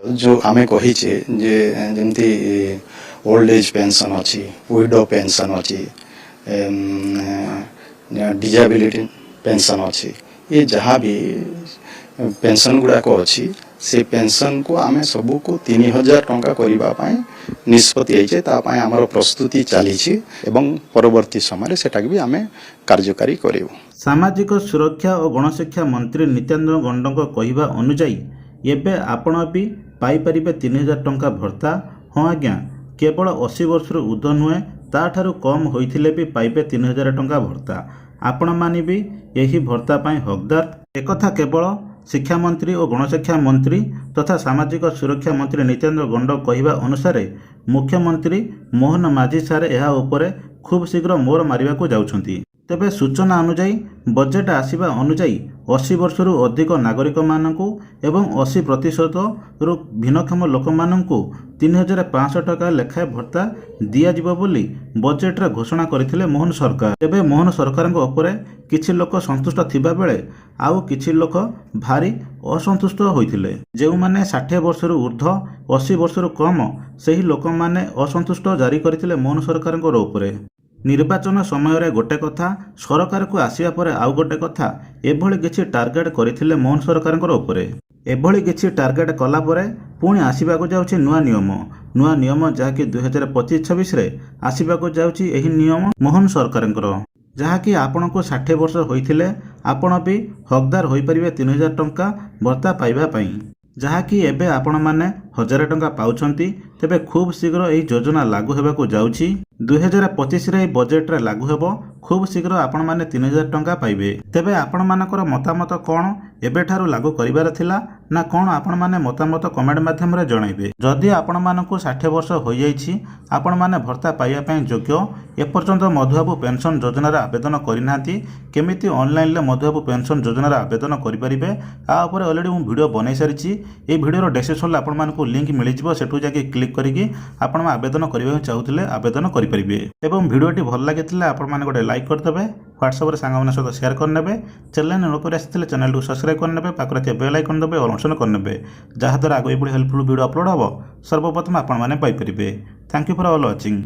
जो आमे कहीचे जे जेमती old age pension अच्छी विडो पेंशन अच्छी डिजेबिलिटी पेंशन अच्छी ये जहाँ भी पेंशन गुड़ाक अच्छी से पेंशन को आमे सबू को 3000 टंका करने निष्पत्ति आमर प्रस्तुति चली परवर्ती समय सेटा भी आमे कार्यकारी करूँ। सामाजिक सुरक्षा और गणशिक्षा मंत्री नित्यानंद गंडों कहवा अनुजाई एबे आपण भी पाइपर 3000 टंका भत्ता। हाँ आज्ञा केवल 80 वर्ष ऊर्ध्व नुहे ताठारू कम होइथिले भी पाइबे 3000 टंका भत्ता। आपण माने भी यही भत्ता पाई हकदार। एकथा केवल शिक्षा मंत्री और गणशिक्षा मंत्री तथा सामाजिक सुरक्षा मंत्री नित्यानंद गंड कहवा अनुसार मुख्यमंत्री मोहन माझी सार यह उपरे खूब शीघ्र मोर मारिबाकू जाउछंती। तेबे सूचना अनुजाई बजेट आसिबा अनुजाई 80 वर्ष रु अधिक नागरिक मानकू एवं 80% रु भिन्नक्षम लोक मानकू 3500 टका लेखाए भत्ता दियाजिबो बोली बजेट रे घोषणा करथिले मोहन सरकार। तेबे मोहन सरकार उपरे किछि लोक संतुष्ट थिबा बेले आउ किछि लोक भारी असंतुष्ट होइथिले। जेउ माने 60 वर्ष रु ऊर्ध्व 80 वर्ष रु कम सही लोक माने असंतुष्ट जारी करथिले मोहन सरकार उपरे। निर्वाचन समय रे गोटे कथा सरकार को आसिया परे आउ गोटे कथा एभली किछि टार्गेट करथिले मोहन सरकार उपरे। एभली किछि टार्गेट कला परे पुणी आसिबाकू जाउछि नुआ नियम जहाँकि 2025-26 रे आसिबाकू जाउछि एही नियम मोहन सरकारଙ୍କର जहाँकि आपण को 60 वर्ष होइथिले आपण भी हकदार होई परिबे 3000 टंका भत्ता पाइबा पई जहाँकि एबे आपण माने 1000 टंका पाउछंती। तेबे खूब शीघ्र एही योजना लागू हेबाकू जाउछि 2025 रे बजेट रे लागू हेबो। खूब शीघ्र आपण माने 3000 टंका पाइबे। तेबे आपण मानकर मतामत कोन एबे ठारू लागू करिबार थिला ना कोन आपण माने मतामत कमेंट माध्यम रे जणाइबे। जदि आपण मानकू 60 वर्ष होई जाईछि आपण माने भत्ता पाइबा पई योग्य एपर्यंत मधुबाबू पेंशन योजना रे आवेदन करिनांती केमिति ऑनलाइन ले मधुबाबू पेंशन योजना रे आवेदन करि परिबे आ ऊपर ऑलरेडी मु वीडियो बनै सारिछि। ए वीडियो रो डिस्क्रिप्शन ले आपण मानकू लिंक मिलि जिवो सेठू जाके क्लिक करिकि आपण आवेदन करिबा चाहूथिले आवेदन करि परिबे। एवं वीडियोटी भल लागिथिले आपण माने गोटे लाइक करदेबे व्हाट्सएप रे सांगा सहित शेयर करनेबे चैनल नोकर आसिथिले चैनल को सब्सक्राइब करनेबे पाखरे थे बेल आइकन देबे और ऑप्शन करनेबे जहाँ द्वारा आगे हेल्पफुल वीडियो अपलोड हो सर्वप्रथम आपण माने पाई परिबे। Thank you for all watching.